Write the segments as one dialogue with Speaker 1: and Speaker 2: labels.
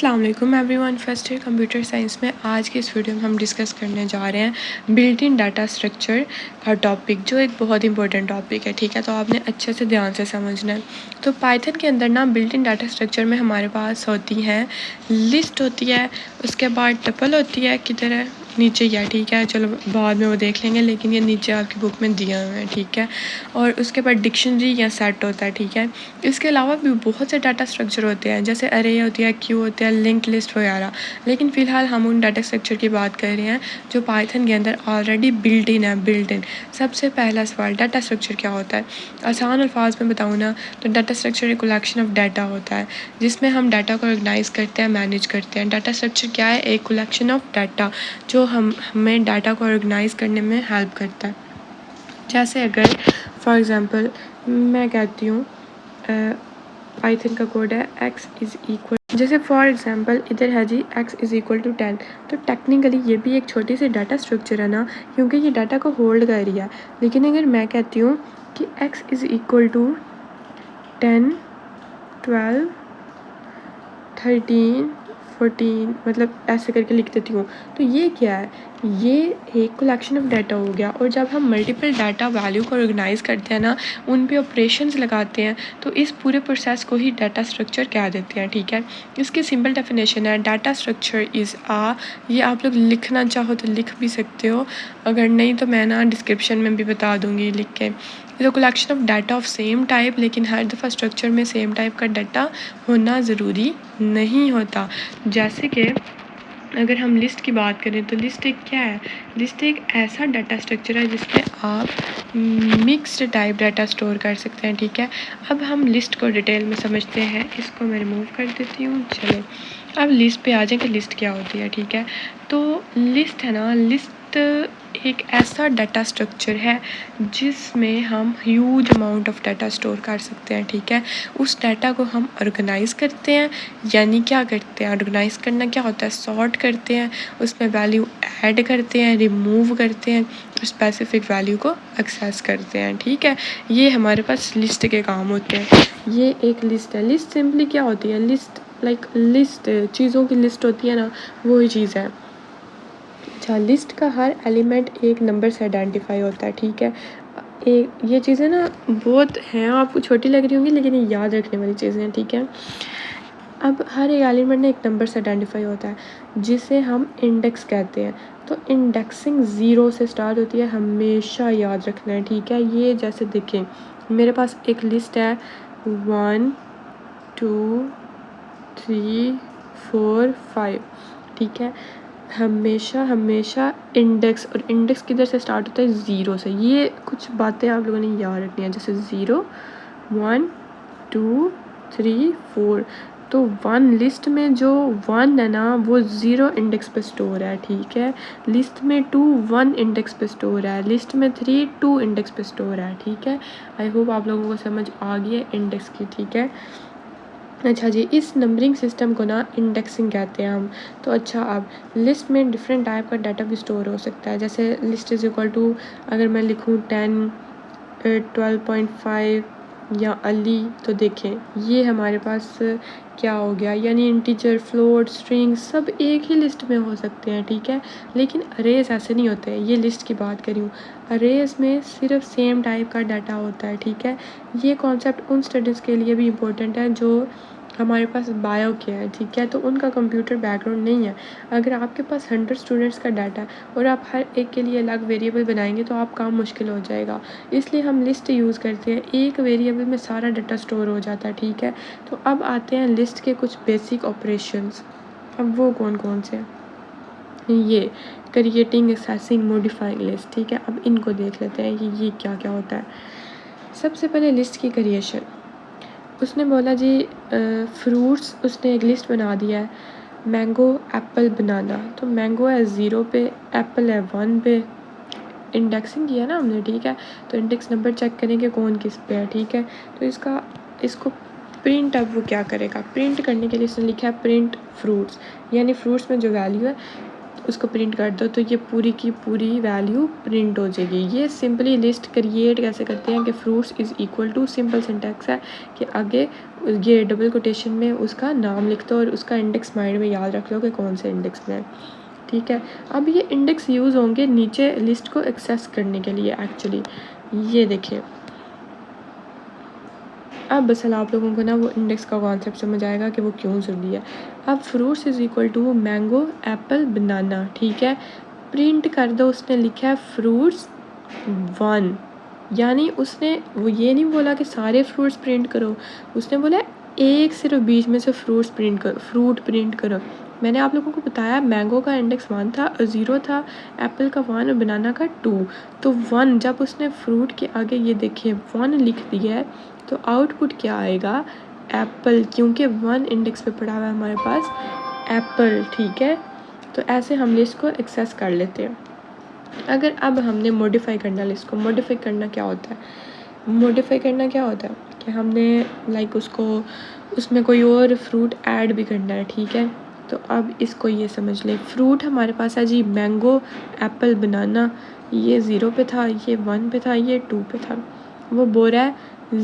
Speaker 1: अस्सलाम वालेकुम everyone. First year computer science में आज के इस वीडियो में हम डिस्कस करने जा रहे हैं बिल्ट इन डाटा स्ट्रक्चर का टॉपिक, जो एक बहुत इंपॉर्टेंट टॉपिक है। ठीक है, तो आपने अच्छे से ध्यान से समझना है। तो पाइथन के अंदर ना बिल्ट इन डाटा स्ट्रक्चर में हमारे पास होती है लिस्ट होती है, उसके बाद टपल होती है, किधर है नीचे ही है। ठीक है, चलो बाद में वो देख लेंगे, लेकिन ये नीचे आपकी बुक में दिया हुआ है। ठीक है, और उसके बाद डिक्शनरी या सेट होता है। ठीक है, इसके अलावा भी बहुत से डाटा स्ट्रक्चर होते हैं, जैसे अरे होती है, क्यू होते हैं, लिंक लिस्ट वगैरह। लेकिन फ़िलहाल हम उन डाटा स्ट्रक्चर की बात कर रहे हैं जो पाइथन के अंदर ऑलरेडी बिल्ट इन है। बिल्ट इन सबसे पहला सवाल, डाटा स्ट्रक्चर क्या होता है? आसान अल्फाज में बताऊँ ना तो डाटा स्ट्रक्चर एक कलेक्शन ऑफ डाटा होता है जिसमें हम डाटा को ऑर्गेनाइज करते हैं, मैनेज करते हैं। डाटा स्ट्रक्चर क्या है? एक कलेक्शन ऑफ डाटा जो हमें डाटा को ऑर्गेनाइज करने में हेल्प करता है। जैसे अगर फॉर एग्ज़ाम्पल मैं कहती हूँ पाइथन का कोड है x इज़ इक्वल, जैसे फॉर एग्ज़ाम्पल इधर है जी x इज़ इक्वल टू 10। तो टेक्निकली ये भी एक छोटी सी डाटा स्ट्रक्चर है ना, क्योंकि ये डाटा को होल्ड कर रही है। लेकिन अगर मैं कहती हूँ कि x इज़ इक्वल टू 10, 12, 13, 14, मतलब ऐसे करके लिख देती हूँ, तो ये क्या है? ये एक कलेक्शन ऑफ डाटा हो गया। और जब हम मल्टीपल डाटा वैल्यू को ऑर्गेनाइज करते हैं ना, उन पे ऑपरेशंस लगाते हैं, तो इस पूरे प्रोसेस को ही डाटा स्ट्रक्चर कह देते हैं। ठीक है, इसकी सिंपल डेफिनेशन है डाटा स्ट्रक्चर इज़ ये आप लोग लिखना चाहो तो लिख भी सकते हो, अगर नहीं तो मैं ना डिस्क्रिप्शन में भी बता दूँगी लिख के। तो collection of data of same type, लेकिन हर दफ़ा स्ट्रक्चर में सेम टाइप का डाटा होना ज़रूरी नहीं होता। जैसे कि अगर हम लिस्ट की बात करें तो लिस्ट एक क्या है? लिस्ट एक ऐसा डाटा स्ट्रक्चर है जिसमें आप मिक्स्ड टाइप डाटा स्टोर कर सकते हैं। ठीक है, अब हम लिस्ट को डिटेल में समझते हैं। इसको मैं रिमूव कर देती हूँ। चलो अब लिस्ट पे आ जाए कि लिस्ट क्या होती है। ठीक है, तो लिस्ट है ना, लिस्ट एक ऐसा डाटा स्ट्रक्चर है जिसमें हम huge amount of data store कर सकते हैं। ठीक है, उस डाटा को हम ऑर्गेनाइज करते हैं, यानी क्या करते हैं? ऑर्गेनाइज करना क्या होता है? सॉर्ट करते हैं, उसमें वैल्यू ऐड करते हैं, रिमूव करते हैं, स्पेसिफिक वैल्यू को एक्सेस करते हैं। ठीक है, ये हमारे पास लिस्ट के काम होते हैं। ये एक लिस्ट है। लिस्ट सिंपली क्या होती है? लिस्ट लाइक लिस्ट चीज़ों की लिस्ट होती है ना, वही चीज़ है। अच्छा, लिस्ट का हर एलिमेंट एक नंबर से आइडेंटिफाई होता है। ठीक है, एक ये चीज़ें ना बहुत हैं, आपको छोटी लग रही होंगी, लेकिन ये याद रखने वाली चीज़ें हैं। ठीक है, अब हर एक एलिमेंट ना एक नंबर से आइडेंटिफाई होता है जिसे हम इंडेक्स कहते हैं। तो इंडेक्सिंग 0 से स्टार्ट होती है, हमेशा याद रखना है। ठीक है, ये जैसे देखें मेरे पास एक लिस्ट है 1 2 3 4 5। ठीक है, हमेशा हमेशा इंडेक्स, और इंडेक्स किधर से स्टार्ट होता है? 0 से। ये कुछ बातें आप लोगों ने याद रखनी है, जैसे 0 1 2 3 4। तो 1 लिस्ट में जो 1 है ना, वो 0 इंडेक्स पे स्टोर है। ठीक है, लिस्ट में 2 1 इंडेक्स पे स्टोर है, लिस्ट में 3 2 इंडेक्स पे स्टोर है। ठीक है, आई होप आप लोगों को समझ आ गई है इंडेक्स की। ठीक है, अच्छा जी, इस नंबरिंग सिस्टम को ना इंडेक्सिंग कहते हैं हम। तो अच्छा, अब लिस्ट में डिफरेंट टाइप का डाटा भी स्टोर हो सकता है। जैसे लिस्ट इज़ इक्वल टू, अगर मैं लिखूँ 10 12.5 या अली, तो देखें ये हमारे पास क्या हो गया, यानी इंटीजर, फ्लोट, स्ट्रिंग सब एक ही लिस्ट में हो सकते हैं। ठीक है, लेकिन अरेज ऐसे नहीं होते हैं। ये लिस्ट की बात करी हूँ, अरेज में सिर्फ सेम टाइप का डाटा होता है। ठीक है, ये कॉन्सेप्ट उन स्टूडेंट्स के लिए भी इम्पोर्टेंट है जो हमारे पास बायो के है। ठीक है, तो उनका कंप्यूटर बैकग्राउंड नहीं है। अगर आपके पास 100 स्टूडेंट्स का डाटा है और आप हर एक के लिए अलग वेरिएबल बनाएंगे तो आप काम मुश्किल हो जाएगा। इसलिए हम लिस्ट यूज़ करते हैं, एक वेरिएबल में सारा डाटा स्टोर हो जाता है। ठीक है, तो अब आते हैं लिस्ट के कुछ बेसिक ऑपरेशंस। अब वो कौन कौन से हैं? ये क्रिएटिंग, एक्सेसिंग, मॉडिफाइंग लिस्ट। ठीक है, अब इनको देख लेते हैं कि ये क्या क्या होता है। सबसे पहले लिस्ट की क्रिएशन। उसने बोला जी फ्रूट्स, उसने एक लिस्ट बना दिया है, मैंगो, एप्पल, बनाना। तो मैंगो है 0 पे, एप्पल है 1 पे। इंडेक्सिंग किया ना हमने। ठीक है, तो इंडेक्स नंबर चेक करेंगे कौन किस पे है। ठीक है, तो इसको प्रिंट, अब वो क्या करेगा? प्रिंट करने के लिए इसने लिखा है प्रिंट फ्रूट्स, यानी फ्रूट्स में जो वैल्यू है उसको प्रिंट कर दो, तो ये पूरी की पूरी वैल्यू प्रिंट हो जाएगी। ये सिंपली लिस्ट क्रिएट कैसे करते हैं कि fruits is equal to, simple syntax है कि आगे ये डबल कोटेशन में उसका नाम लिख दो और उसका इंडेक्स माइंड में याद रख लो कि कौन से इंडेक्स में है, ठीक है। अब ये इंडेक्स यूज़ होंगे नीचे लिस्ट को एक्सेस करने के लिए एक्चुअली। ये देखिए, अब बस आप लोगों को ना वो इंडेक्स का कॉन्सेप्ट समझ आएगा कि वो क्यों ज़रूरी है। अब fruits is equal to mango apple banana, ठीक है। प्रिंट कर दो, उसने लिखा है फ्रूट्स 1, यानी उसने वो ये नहीं बोला कि सारे फ्रूट्स प्रिंट करो, उसने बोला एक सिर्फ बीच में से फ्रूट प्रिंट करो। मैंने आप लोगों को बताया मैंगो का इंडेक्स 1 था, 0 था, एप्पल का 1 और बनाना का 2। तो 1 जब उसने फ्रूट के आगे ये देखिए 1 लिख दिया है तो आउटपुट क्या आएगा, एप्पल, क्योंकि 1 इंडेक्स पे पड़ा हुआ है हमारे पास एप्पल, ठीक है। तो ऐसे हम लिस्ट को एक्सेस कर लेते हैं। अगर अब हमने मॉडिफाई करना लिस्ट को, मॉडिफाई करना क्या होता है, मॉडिफाई करना क्या होता है कि हमने लाइक उसको उसमें कोई और फ्रूट ऐड भी करना है, ठीक है। तो अब इसको ये समझ लें, फ्रूट हमारे पास है जी मैंगो एप्पल बनाना, ये 0 पे था, ये 1 पे था, ये 2 पे था। वो बोल रहा है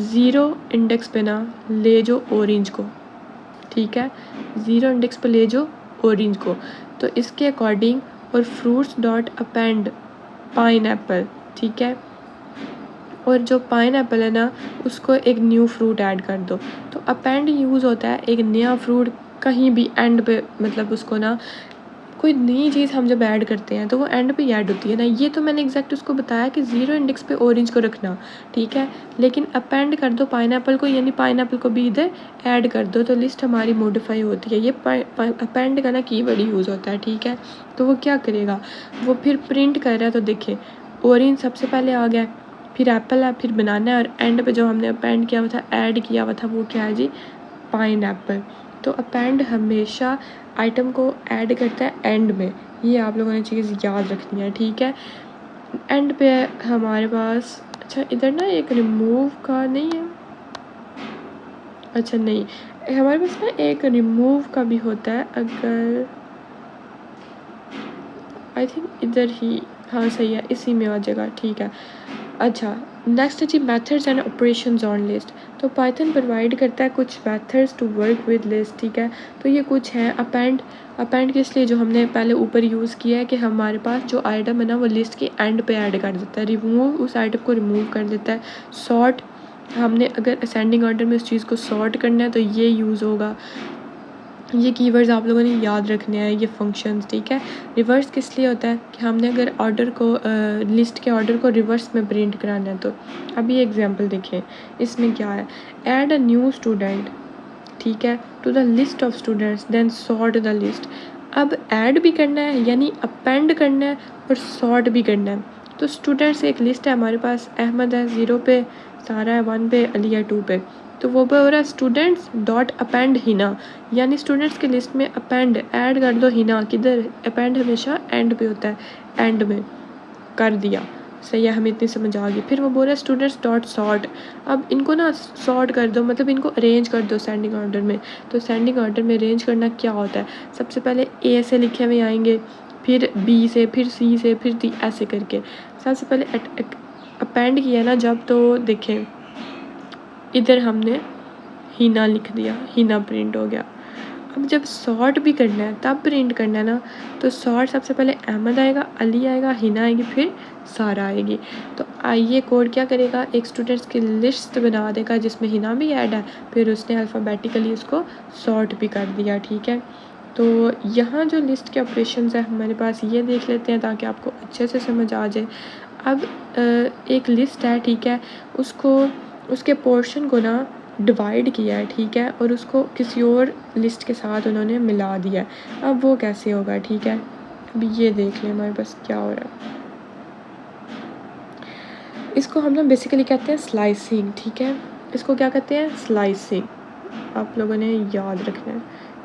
Speaker 1: 0 इंडेक्स पे ना ले जो ऑरेंज को, ठीक है, 0 इंडेक्स पे ले जो ऑरेंज को। तो इसके अकॉर्डिंग और fruits dot append pine Apple, ठीक है। और जो पाइन एप्पल है ना उसको एक न्यू फ्रूट ऐड कर दो। तो अपेंड यूज़ होता है एक नया फ्रूट कहीं भी एंड पे, मतलब उसको ना कोई नई चीज़ हम जब ऐड करते हैं तो वो एंड पे ऐड होती है ना। ये तो मैंने एग्जैक्ट उसको बताया कि 0 इंडेक्स पे ऑरेंज को रखना, ठीक है। लेकिन अपेंड कर दो पाइनएप्पल को, यानी पाइनएप्पल को भी इधर ऐड कर दो, तो लिस्ट हमारी मॉडिफाई होती है। ये अपेंड का ना कीवर्ड यूज़ होता है, ठीक है। तो वो क्या करेगा, वो फिर प्रिंट कर रहा है, तो देखिए ऑरेंज सबसे पहले आ गया, फिर एप्पल है, फिर बनाना है, और एंड पे जो हमने अपेंड किया हुआ था, ऐड किया हुआ था, वो क्या है जी, पाइनएप्पल। तो अपेंड हमेशा आइटम को ऐड करता है एंड में, ये आप लोगों ने चीज़ याद रखनी है, ठीक है। एंड पे हमारे पास, अच्छा इधर ना एक रिमूव का नहीं है, अच्छा नहीं, हमारे पास ना एक रिमूव का भी होता है, अगर आई थिंक इधर ही, हाँ सही है, इसी में आ जाएगा, ठीक है। अच्छा नेक्स्ट है जी methods and operations on list. तो पाइथन प्रोवाइड करता है कुछ methods to work with list, ठीक है। तो ये कुछ हैं, अपेंड किस लिए, जो हमने पहले ऊपर यूज़ किया है कि हमारे पास जो आइटम है ना वो लिस्ट के एंड पे ऐड कर देता है, रिमूव उस आइटम को रिमूव कर देता है, सॉर्ट हमने अगर असेंडिंग ऑर्डर में उस चीज़ को सॉर्ट करना है तो ये यूज़ होगा। ये कीवर्ड्स आप लोगों ने याद रखने हैं, ये फंक्शंस, ठीक है। रिवर्स किस लिए होता है कि हमने अगर ऑर्डर को लिस्ट के ऑर्डर को रिवर्स में प्रिंट कराना है। तो अभी ये एग्जांपल देखें, इसमें क्या है, ऐड अ न्यू स्टूडेंट, ठीक है, to the list of students then sort the list. अब ऐड भी करना है यानी अपेंड करना है और सॉर्ट भी करना है। तो स्टूडेंट्स एक लिस्ट है हमारे पास, अहमद है 0 पे, सारा है 1 पे, अली है 2 पे। तो वो बोल रहा है स्टूडेंट्स डॉट अपेंड हिना, यानी स्टूडेंट्स की लिस्ट में अपेंड ऐड कर दो हिना, किधर, अपेंड हमेशा एंड पे होता है, एंड में कर दिया, सही है, हमें इतनी समझ आ गई। फिर वो बोल रहा है स्टूडेंट्स डॉट सॉर्ट, अब इनको ना सॉर्ट कर दो, मतलब इनको अरेंज कर दो सेंडिंग ऑर्डर में। तो सेंडिंग ऑर्डर में अरेंज करना क्या होता है, सबसे पहले ए से लिखे हुए आएंगे, फिर बी से, फिर सी से, फिर डी, ऐसे करके। सबसे पहले अपेंड किया ना जब, तो देखें इधर हमने हिना लिख दिया, हिना प्रिंट हो गया। अब जब सॉर्ट भी करना है तब प्रिंट करना है ना, तो सॉर्ट सबसे पहले अहमद आएगा, अली आएगा, हिना आएगी, फिर सारा आएगी। तो आइए कोड क्या करेगा, एक स्टूडेंट्स की लिस्ट बना देगा जिसमें हिना भी ऐड है, फिर उसने अल्फ़ाबेटिकली उसको सॉर्ट भी कर दिया, ठीक है। तो यहाँ जो लिस्ट के ऑपरेशंस है हमारे पास, ये देख लेते हैं ताकि आपको अच्छे से समझ आ जाए। अब एक लिस्ट है, ठीक है, उसको उसके पोर्शन को ना डिवाइड किया है, ठीक है, और उसको किसी और लिस्ट के साथ उन्होंने मिला दिया है। अब वो कैसे होगा, ठीक है। अब ये देख लें हमारे पास क्या हो रहा है, इसको हम ना बेसिकली कहते हैं स्लाइसिंग, ठीक है। इसको क्या कहते हैं, स्लाइसिंग, आप लोगों ने याद रखना है,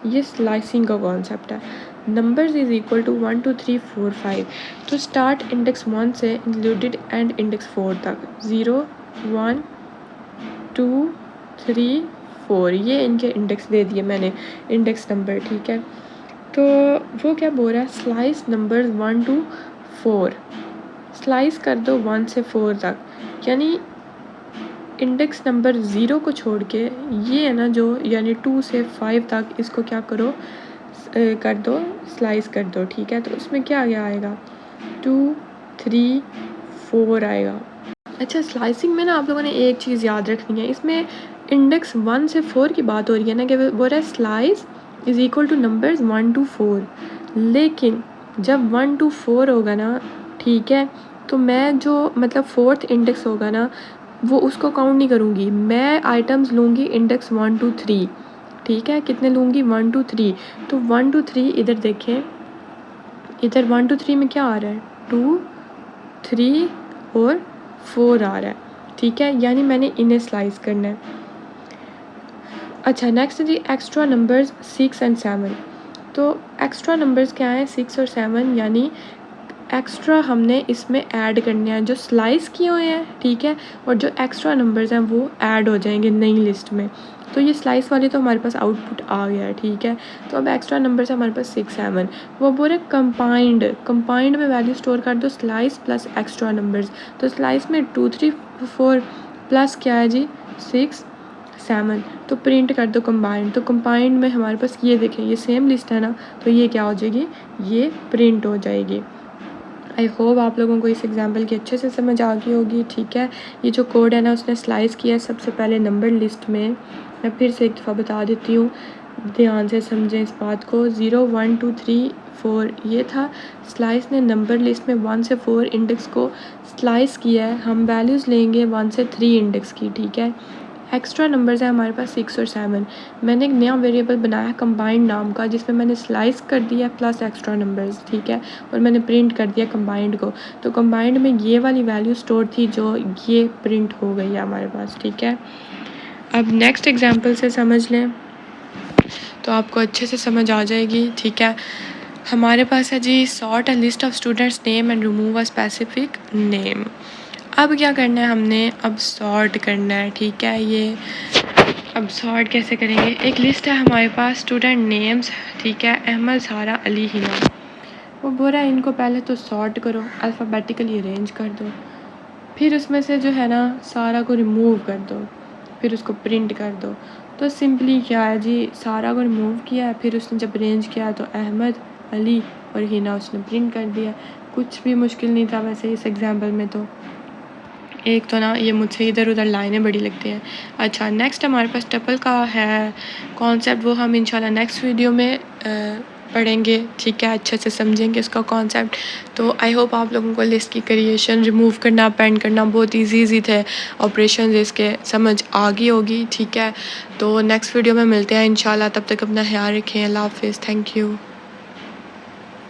Speaker 1: ये स्लाइसिंग का कॉन्सेप्ट है। नंबर्स इज इक्वल टू 1 2 3 4 5, तो स्टार्ट इंडेक्स 1 से इंक्लूडेड एंड इंडेक्स 4 तक, 0 1 2 3 4, ये इनके इंडेक्स दे दिए मैंने, इंडेक्स नंबर, ठीक है। तो वो क्या बोल रहा है, स्लाइस नंबर 1 to 4, स्लाइस कर दो 1 से 4 तक, यानी इंडेक्स नंबर 0 को छोड़ के ये है ना जो यानी 2 से 5 तक इसको क्या करो कर दो, स्लाइस कर दो, ठीक है। तो उसमें क्या आएगा 2 3 4 आएगा। अच्छा, स्लाइसिंग में ना आप लोगों ने एक चीज़ याद रखनी है, इसमें इंडेक्स 1 से 4 की बात हो रही है ना कि बोल रहा है slice is equal two numbers 1 to 4, लेकिन जब 1 to 4 होगा ना, ठीक है, तो मैं जो मतलब 4th इंडेक्स होगा ना वो उसको काउंट नहीं करूँगी, मैं आइटम्स लूँगी इंडेक्स 1 to 3, ठीक है। कितने लूँगी 1 to 3, तो 1 to 3 इधर देखें, इधर 1 to 3 में क्या आ रहा है 2 3 और 4 आ रहा है, ठीक है, यानी मैंने इन्हें स्लाइस करना है। अच्छा, नेक्स्ट जी एक्स्ट्रा नंबर्स 6 and 7। तो एक्स्ट्रा नंबर्स क्या हैं 6 और 7, यानी एक्स्ट्रा हमने इसमें ऐड करने हैं जो स्लाइस किए हुए हैं, ठीक है, और जो एक्स्ट्रा नंबर्स हैं वो ऐड हो जाएंगे नई लिस्ट में। तो ये स्लाइस वाली तो हमारे पास आउटपुट आ गया है, ठीक है। तो अब एक्स्ट्रा नंबर्स है हमारे पास 6 7, वो बोल रहे कंपाइंड में वैल्यू स्टोर कर दो स्लाइस प्लस एक्स्ट्रा नंबर्स। तो स्लाइस में 2 3 4 प्लस क्या है जी 6 7, तो प्रिंट कर दो कंबाइंड। तो कंबाइंड में हमारे पास ये देखें ये सेम लिस्ट है ना, तो ये क्या हो जाएगी, ये प्रिंट हो जाएगी। आई होप आप लोगों को इस एग्जांपल की अच्छे से समझ आ गई होगी, ठीक है। ये जो कोड है ना उसने स्लाइस किया है सबसे पहले नंबर लिस्ट में, मैं फिर से एक दफ़ा बता देती हूँ, ध्यान से समझें इस बात को। 0 1 2 3 4 ये था, स्लाइस ने नंबर लिस्ट में 1 से 4 इंडेक्स को स्लाइस किया है। हम वैल्यूज़ लेंगे 1 से 3 इंडेक्स की, ठीक है। एक्स्ट्रा नंबर्स हैं हमारे पास 6 और 7। मैंने एक नया वेरिएबल बनाया कंबाइंड नाम का, जिसमें मैंने स्लाइस कर दिया प्लस एक्स्ट्रा नंबर्स, ठीक है, और मैंने प्रिंट कर दिया कंबाइंड को। तो कंबाइंड में ये वाली वैल्यू स्टोर थी जो ये प्रिंट हो गई है हमारे पास, ठीक है। अब नेक्स्ट एग्जाम्पल से समझ लें तो आपको अच्छे से समझ आ जाएगी, ठीक है। हमारे पास है जी sort a list of students name and remove a specific name. अब क्या करना है हमने, अब सॉर्ट करना है, ठीक है। ये अब सॉर्ट कैसे करेंगे, एक लिस्ट है हमारे पास स्टूडेंट नेम्स, ठीक है, अहमद सारा अली हिना। वो बोल रहा है इनको पहले तो सॉर्ट करो, अल्फ़ाबेटिकली अरेंज कर दो, फिर उसमें से जो है ना सारा को रिमूव कर दो, फिर उसको प्रिंट कर दो। तो सिंपली क्या है जी, सारा को रिमूव किया है, फिर उसने जब अरेंज किया तो अहमद अली और हिना उसने प्रिंट कर दिया। कुछ भी मुश्किल नहीं था वैसे इस एग्जाम्पल में। तो एक तो ना ये मुझसे इधर उधर लाइनें बड़ी लगती हैं। अच्छा, नेक्स्ट हमारे पास टपल का है कॉन्सेप्ट, वो हम इंशाल्लाह नेक्स्ट वीडियो में पढ़ेंगे, ठीक है, अच्छे से समझेंगे इसका कॉन्सेप्ट। तो आई होप आप लोगों को लिस्ट की क्रिएशन, रिमूव करना, पेंड करना बहुत ईजी थे ऑपरेशन, इसके समझ आ गई होगी, ठीक है। तो नेक्स्ट वीडियो में मिलते हैं इंशाल्लाह, तब तक अपना ख्याल रखें। अल्लाह हाफिज़, थैंक यू।